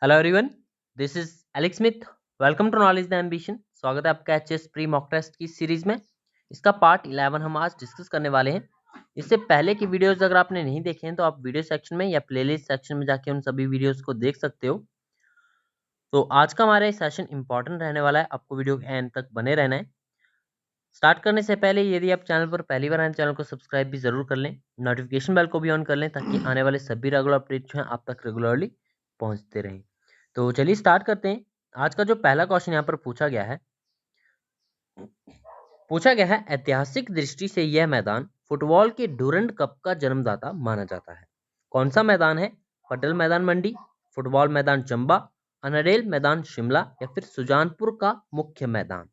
Hello everyone, this is Alex Smith. Welcome to knowledge the ambition. स्वागत है आपका HS pre mock test की series में। इसका पार्ट 11 हम आज डिस्कस करने वाले हैं। इससे पहले की वीडियोस अगर आपने नहीं देखे हैं तो आप वीडियो सेक्शन में या प्लेलिस्ट सेक्शन में जाके उन सभी वीडियोस को देख सकते हो। तो आज का हमारा सेशन इंपॉर्टेंट रहने वाला है, आपको वीडियो के एंड तक बने रहना है। स्टार्ट करने से पहले यदि आप चैनल पर पहली बार आए चैनल को सब्सक्राइब भी जरूर कर लें, नोटिफिकेशन बेल को भी ऑन कर लें ताकि आने वाले सभी रेगुलर अपडेट जो हैं आप तक रेगुलरली पहुंचते रहें। तो चलिए स्टार्ट करते हैं। आज का जो पहला क्वेश्चन यहाँ पर पूछा गया है ऐतिहासिक दृष्टि से यह मैदान फुटबॉल के डूरंड कप का जन्मदाता माना जाता है। कौन सा मैदान है? पटेल मैदान मंडी, फुटबॉल मैदान चंबा, अनाडेल मैदान शिमला या फिर सुजानपुर का मुख्य मैदान।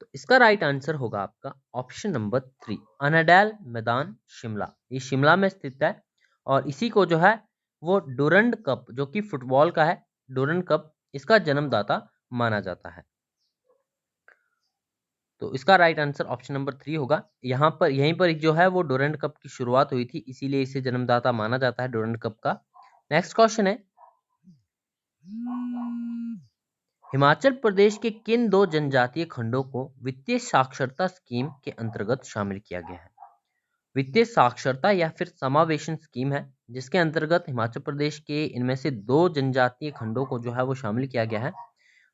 तो इसका राइट आंसर होगा आपका ऑप्शन नंबर 3, अनाडेल मैदान शिमला। ये शिमला में स्थित है और इसी को जो है वो डूरंड कप, जो कि फुटबॉल का है, डूरंड कप, इसका जन्मदाता माना जाता है। तो इसका राइट आंसर ऑप्शन नंबर 3 होगा। यहीं पर जो है वो डूरंड कप की शुरुआत हुई थी, इसीलिए इसे जन्मदाता माना जाता है डूरंड कप का। नेक्स्ट क्वेश्चन है, हिमाचल प्रदेश के किन दो जनजातीय खंडों को वित्तीय साक्षरता स्कीम के अंतर्गत शामिल किया गया है? वित्तीय साक्षरता या फिर समावेशन स्कीम है जिसके अंतर्गत हिमाचल प्रदेश के इनमें से दो जनजातीय खंडों को जो है वो शामिल किया गया है।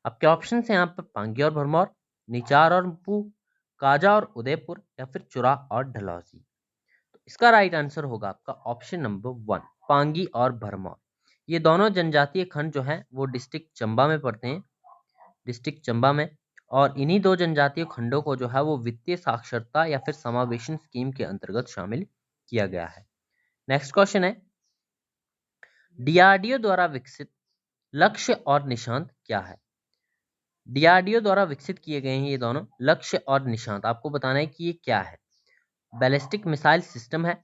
आपके ऑप्शन है यहाँ पर पांगी और भरमौर, निचार और पू, काजा और उदयपुर या फिर चुरा और डलहौजी। तो इसका राइट आंसर होगा आपका ऑप्शन नंबर 1, पांगी और भरमौर। ये दोनों जनजातीय खंड जो है वो डिस्ट्रिक्ट चंबा में पड़ते हैं, डिस्ट्रिक्ट चंबा में। और इन्हीं दो जनजातीय खंडों को जो है वो वित्तीय साक्षरता या फिर समावेशन स्कीम के अंतर्गत शामिल किया गया है। नेक्स्ट क्वेश्चन है, डीआरडीओ द्वारा विकसित लक्ष्य और निशांत क्या है? डीआरडीओ द्वारा विकसित किए गए हैं ये दोनों, लक्ष्य और निशांत। आपको बताना है कि ये क्या है। बैलिस्टिक मिसाइल सिस्टम है,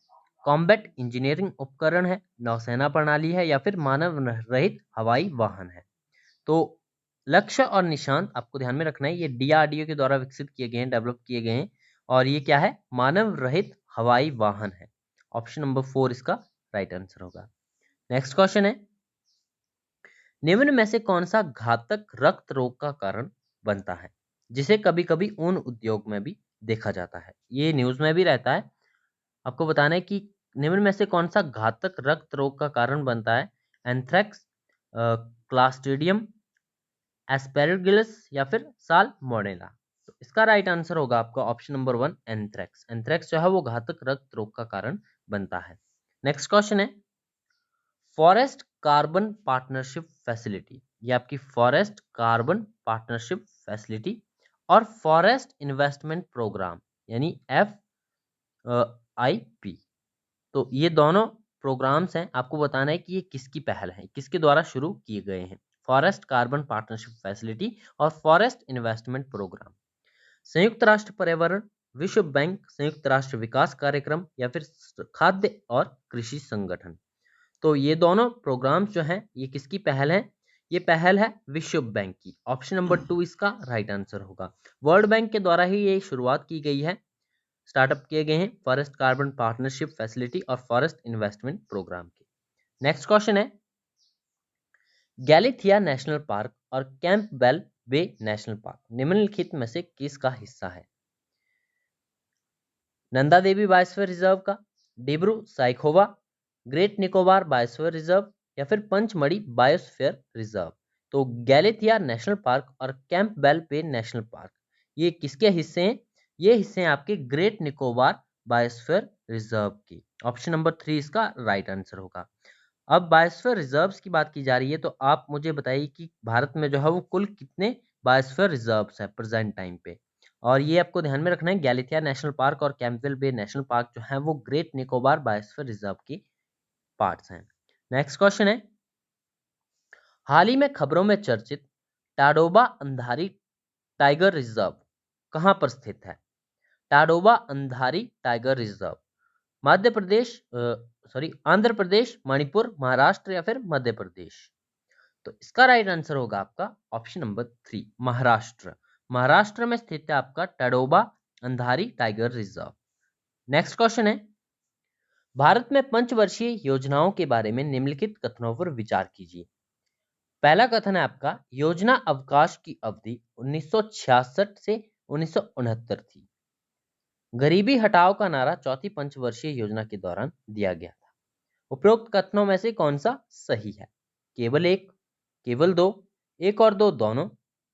कॉम्बैट इंजीनियरिंग उपकरण है, नौसेना प्रणाली है या फिर मानव रहित हवाई वाहन है। तो लक्ष्य और निशांत आपको ध्यान में रखना है, ये डीआरडीओ के द्वारा विकसित किए गए हैं, डेवलप किए गए हैं। और ये क्या है? मानव रहित हवाई वाहन है। ऑप्शन नंबर 4 इसका राइट आंसर होगा। नेक्स्ट क्वेश्चन है, निम्न में से कौन सा घातक रक्त रोग का कारण बनता है जिसे कभी कभी ऊन उद्योग में भी देखा जाता है? ये न्यूज में भी रहता है। आपको बताना है कि निम्न में से कौन सा घातक रक्त रोग का कारण बनता है? एंथ्रेक्स, क्लास्ट्रीडियम, एस्पेरगिलस या फिर साल्मोनेला। तो इसका राइट आंसर होगा आपका ऑप्शन नंबर 1, एंथ्रेक्स। एंथ्रेक्स जो है वो घातक रक्त रोग का कारण बनता है। नेक्स्ट क्वेश्चन है, फॉरेस्ट कार्बन पार्टनरशिप फैसिलिटी, ये आपकी फॉरेस्ट कार्बन पार्टनरशिप फैसिलिटी और फॉरेस्ट इन्वेस्टमेंट प्रोग्राम यानी FIP, तो ये दोनों प्रोग्राम्स हैं। आपको बताना है कि ये किसकी पहल है, किसके द्वारा शुरू किए गए हैं। फॉरेस्ट कार्बन पार्टनरशिप फैसिलिटी और फॉरेस्ट इन्वेस्टमेंट प्रोग्राम। संयुक्त राष्ट्र पर्यावरण, विश्व बैंक, संयुक्त राष्ट्र विकास कार्यक्रम या फिर खाद्य और कृषि संगठन। तो ये दोनों प्रोग्राम्स जो हैं ये किसकी पहल है? ये पहल है विश्व बैंक की। ऑप्शन नंबर 2 इसका राइट आंसर होगा। वर्ल्ड बैंक के द्वारा ही ये शुरुआत की गई है, स्टार्टअप किए गए हैं फॉरेस्ट कार्बन पार्टनरशिप फैसिलिटी और फॉरेस्ट इन्वेस्टमेंट प्रोग्राम के। नेक्स्ट क्वेश्चन है, गैलिथिया नेशनल पार्क और कैंपबेल बे नेशनल पार्क निम्नलिखित में से किसका हिस्सा है? नंदा देवी बायोस्फीयर रिजर्व का, Dibru Saikhowa, great Nicobar biosphere reserve या फिर पंचमढ़ी बायोस्फीयर रिजर्व। तो गैलिथिया नेशनल पार्क और कैंपबेल बे नेशनल पार्क ये किसके हिस्से हैं? ये हिस्से हैं आपके ग्रेट निकोबार बायोस्फीयर रिजर्व की। ऑप्शन नंबर 3 इसका राइट आंसर होगा। अब बायोस्फीयर रिजर्व्स की बात की जा रही है, तो आप मुझे बताइए कि भारत में जो है वो कुल कितने बायोस्फीयर रिजर्व्स है प्रेजेंट टाइम पे। और ये आपको ध्यान में रखना है, गैलिथिया नेशनल पार्क और कैंपबेल बे नेशनल पार्क जो है वो ग्रेट निकोबार बायोस्फीयर रिजर्व की पार्ट्स हैं। नेक्स्ट क्वेश्चन है, हाल ही में खबरों में चर्चित टाडोबा अंधारी टाइगर रिजर्व कहां पर स्थित है? टाडोबा अंधारी टाइगर रिजर्व मध्य प्रदेश, आंध्र प्रदेश, मणिपुर, महाराष्ट्र या फिर मध्य प्रदेश। तो इसका राइट आंसर होगा आपका ऑप्शन नंबर 3, महाराष्ट्र। महाराष्ट्र में स्थित है आपका टाडोबा Andhari tiger reserve. Next question है, भारत में पंचवर्षीय योजनाओं के बारे में निम्नलिखित कथनों पर विचार कीजिए। पहला कथन है आपका, योजना अवकाश की अवधि 1966 से 1969 थी। गरीबी हटाओ का नारा चौथी पंचवर्षीय योजना के दौरान दिया गया था। उपरोक्त कथनों में से कौन सा सही है? केवल एक, केवल दो, एक और दो दोनों,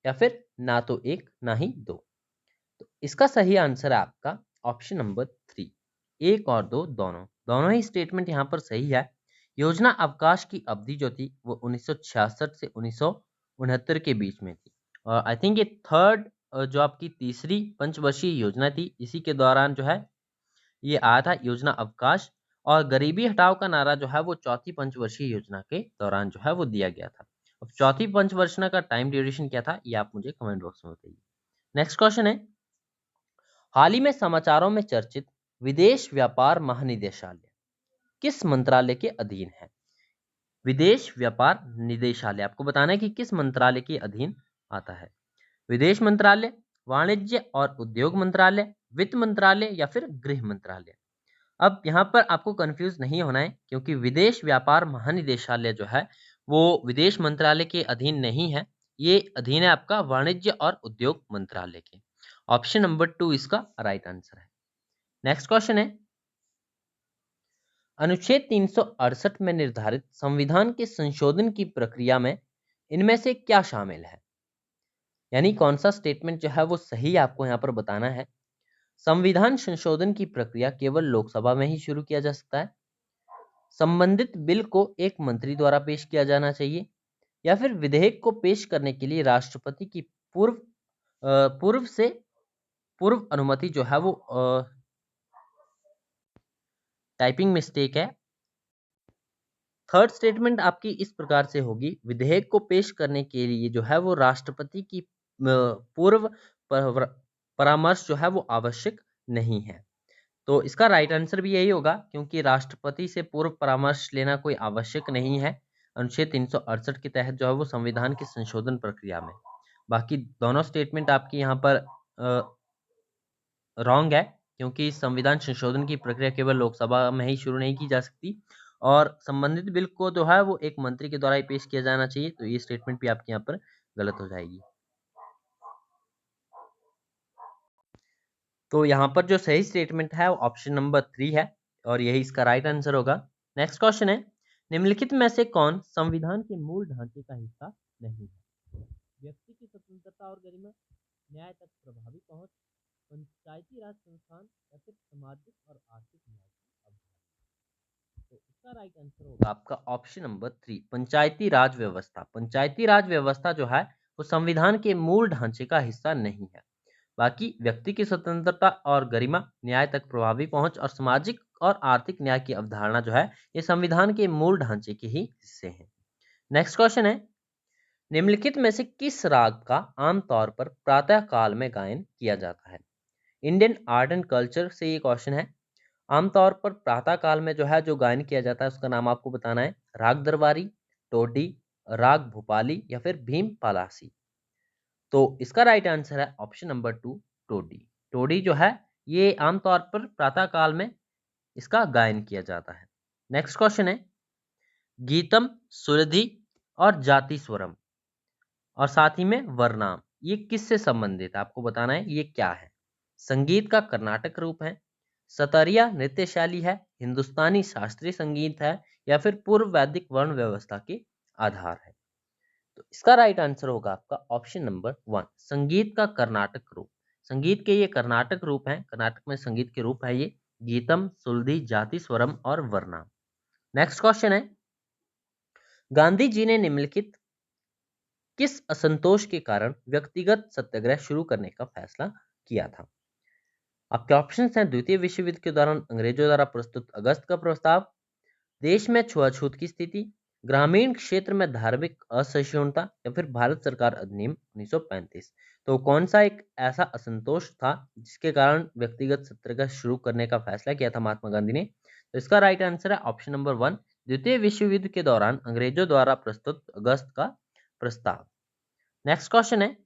या फिर ना तो एक ना ही दो। तो इसका सही आंसर है आपका ऑप्शन नंबर 3, एक और दो दोनों। दोनों ही स्टेटमेंट यहाँ पर सही है। योजना अवकाश की अवधि जो थी वो 1966 से 1969 के बीच में थी, और आई थिंक ये थर्ड जो आपकी तीसरी पंचवर्षीय योजना थी, इसी के दौरान जो है ये आया था योजना अवकाश, और गरीबी हटाओ का नारा जो है वो चौथी पंचवर्षीय योजना के दौरान जो है वो दिया गया था। अब चौथी पंचवर्षना का टाइम ड्यूरेशन क्या था, ये आप मुझे कमेंट बॉक्स में बताइए। नेक्स्ट क्वेश्चन है, हाल ही में समाचारों में चर्चित विदेश व्यापार महानिदेशालय किस मंत्रालय के अधीन है? विदेश व्यापार निदेशालय आपको बताना है कि किस मंत्रालय के अधीन आता है। विदेश मंत्रालय, वाणिज्य और उद्योग मंत्रालय, वित्त मंत्रालय, या फिर गृह मंत्रालय। अब यहाँ पर आपको कंफ्यूज नहीं होना है, क्योंकि विदेश व्यापार महानिदेशालय जो है वो विदेश मंत्रालय के अधीन नहीं है, ये अधीन है आपका वाणिज्य और उद्योग मंत्रालय के। ऑप्शन नंबर 2 इसका राइट आंसर है। नेक्स्ट क्वेश्चन है, अनुच्छेद 368 में निर्धारित संविधान के संशोधन की प्रक्रिया में इनमें से क्या शामिल है? यानी कौन सा स्टेटमेंट जो है वो सही आपको यहाँ पर बताना है। संविधान संशोधन की प्रक्रिया केवल लोकसभा में ही शुरू किया जा सकता है, संबंधित बिल को एक मंत्री द्वारा पेश किया जाना चाहिए, या फिर विधेयक को पेश करने के लिए राष्ट्रपति की पूर्व अनुमति जो है वो टाइपिंग मिस्टेक है। थर्ड स्टेटमेंट आपकी इस प्रकार से होगी, विधेयक को पेश करने के लिए जो है वो राष्ट्रपति की पूर्व परामर्श जो है वो आवश्यक नहीं है। तो इसका राइट आंसर भी यही होगा, क्योंकि राष्ट्रपति से पूर्व परामर्श लेना कोई आवश्यक नहीं है अनुच्छेद 368 के तहत जो है वो संविधान की संशोधन प्रक्रिया में। बाकी दोनों स्टेटमेंट आपकी यहाँ पर रॉन्ग है, क्योंकि संविधान संशोधन की प्रक्रिया केवल लोकसभा में ही शुरू नहीं की जा सकती, और संबंधित बिल को जो है वो एक मंत्री के द्वारा ही पेश किया जाना चाहिए। तो ये स्टेटमेंट भी आपके यहाँ पर गलत हो जाएगी। तो यहाँ पर जो सही स्टेटमेंट है वो ऑप्शन नंबर 3 है, और यही इसका राइट आंसर होगा। नेक्स्ट क्वेश्चन है, निम्नलिखित में से कौन संविधान के मूल ढांचे का हिस्सा नहीं है? व्यक्ति की स्वतंत्रता और गरिमा, न्याय तक प्रभावी पहुंच, पंचायती राज संस्थान, या फिर सामाजिक और आर्थिक न्याय की अवधारणा। तो इसका राइट आंसर होगा आपका ऑप्शन नंबर 3, पंचायती राज व्यवस्था। पंचायती राज व्यवस्था जो है वो संविधान के मूल ढांचे का हिस्सा नहीं है। बाकी व्यक्ति की स्वतंत्रता और गरिमा, न्याय तक प्रभावी पहुंच और सामाजिक और आर्थिक न्याय की अवधारणा जो है ये संविधान के मूल ढांचे के ही हिस्से हैं। नेक्स्ट क्वेश्चन है, निम्नलिखित में से किस राग का आमतौर पर प्रातः काल में गायन किया जाता है? इंडियन आर्ट एंड कल्चर से ये क्वेश्चन है। आमतौर पर प्रातः काल में जो है जो गायन किया जाता है उसका नाम आपको बताना है। राग दरबारी, टोडी, राग भोपाली, या फिर भीम पालासी। तो इसका राइट आंसर है ऑप्शन नंबर 2, टोडी। टोडी जो है ये आमतौर पर प्रातः काल में इसका गायन किया जाता है। नेक्स्ट क्वेश्चन है, गीतम, सुरधि और जाति स्वरम, और साथ ही में वर्नाम, ये किससे संबंधित है आपको बताना है। ये क्या है? संगीत का कर्नाटक रूप है, सतरिया नृत्य शैली है, हिंदुस्तानी शास्त्रीय संगीत है, या फिर पूर्व वैदिक वर्ण व्यवस्था के आधार है। तो इसका राइट आंसर होगा आपका ऑप्शन नंबर 1, संगीत का कर्नाटक रूप। संगीत के ये कर्नाटक रूप हैं, कर्नाटक में संगीत के रूप है ये गीतम, सुलधि, जाति स्वरम और वर्णम। नेक्स्ट क्वेश्चन है, गांधी जी ने निम्नलिखित किस असंतोष के कारण व्यक्तिगत सत्याग्रह शुरू करने का फैसला किया था? आपके ऑप्शंस हैं, द्वितीय विश्व युद्ध के दौरान अंग्रेजों द्वारा प्रस्तुत अगस्त का प्रस्ताव, देश में छुआछूत की स्थिति, ग्रामीण क्षेत्र में धार्मिक असहिष्णुता, या फिर भारत सरकार अधिनियम 1935। तो कौन सा एक ऐसा असंतोष था जिसके कारण व्यक्तिगत सत्याग्रह शुरू करने का फैसला किया था महात्मा गांधी ने? तो इसका राइट आंसर है ऑप्शन नंबर 1, द्वितीय विश्व युद्ध के दौरान अंग्रेजों द्वारा प्रस्तुत अगस्त का प्रस्ताव। नेक्स्ट क्वेश्चन है,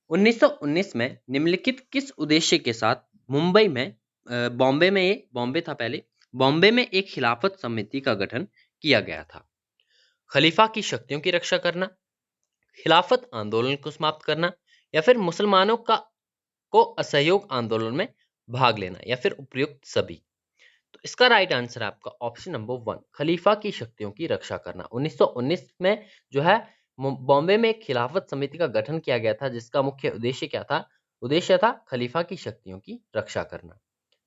1919 में निम्नलिखित किस उद्देश्य के साथ बॉम्बे था पहले, बॉम्बे में एक खिलाफत समिति का गठन किया गया था? खलीफा की शक्तियों की रक्षा करना, खिलाफत आंदोलन को समाप्त करना, या फिर मुसलमानों को असहयोग आंदोलन में भाग लेना, या फिर उपयुक्त सभी। तो इसका राइट आंसर है आपका ऑप्शन नंबर 1, खलीफा की शक्तियों की रक्षा करना। 1919 में जो है बॉम्बे में एक खिलाफत समिति का गठन किया गया था, जिसका मुख्य उद्देश्य क्या था? उद्देश्य था खलीफा की शक्तियों की रक्षा करना।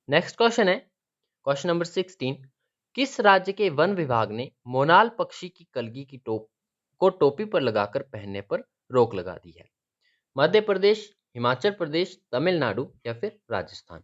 नेक्स्ट क्वेश्चन है क्वेश्चन नंबर 16, किस राज्य के वन विभाग ने मोनाल पक्षी की कलगी की टोपी पर लगाकर पहनने पर रोक लगा दी है? मध्य प्रदेश, हिमाचल प्रदेश, तमिलनाडु, या फिर राजस्थान।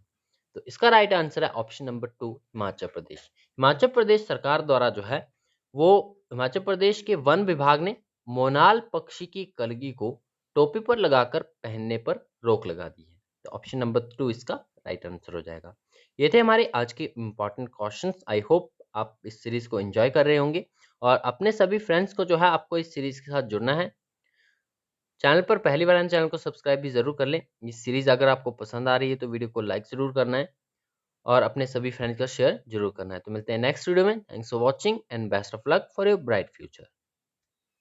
तो इसका राइट आंसर है ऑप्शन नंबर 2, हिमाचल प्रदेश। हिमाचल प्रदेश सरकार द्वारा जो है वो हिमाचल प्रदेश के वन विभाग ने मोनाल पक्षी की कलगी को टोपी पर लगाकर पहनने पर रोक लगा दी है। तो ऑप्शन नंबर 2 इसका राइट आंसर हो जाएगा। ये थे हमारे आज के इंपॉर्टेंट क्वेश्चंस। आई होप आप इस सीरीज को एंजॉय कर रहे होंगे और अपने सभी फ्रेंड्स को जो है आपको इस सीरीज के साथ जुड़ना है। चैनल पर पहली बार आए चैनल को सब्सक्राइब भी जरूर कर लें। इस सीरीज अगर आपको पसंद आ रही है तो वीडियो को लाइक जरूर करना है और अपने सभी फ्रेंड्स का शेयर जरूर करना है। तो मिलते हैं नेक्स्ट वीडियो में। Thanks for watching and best of luck for your bright future.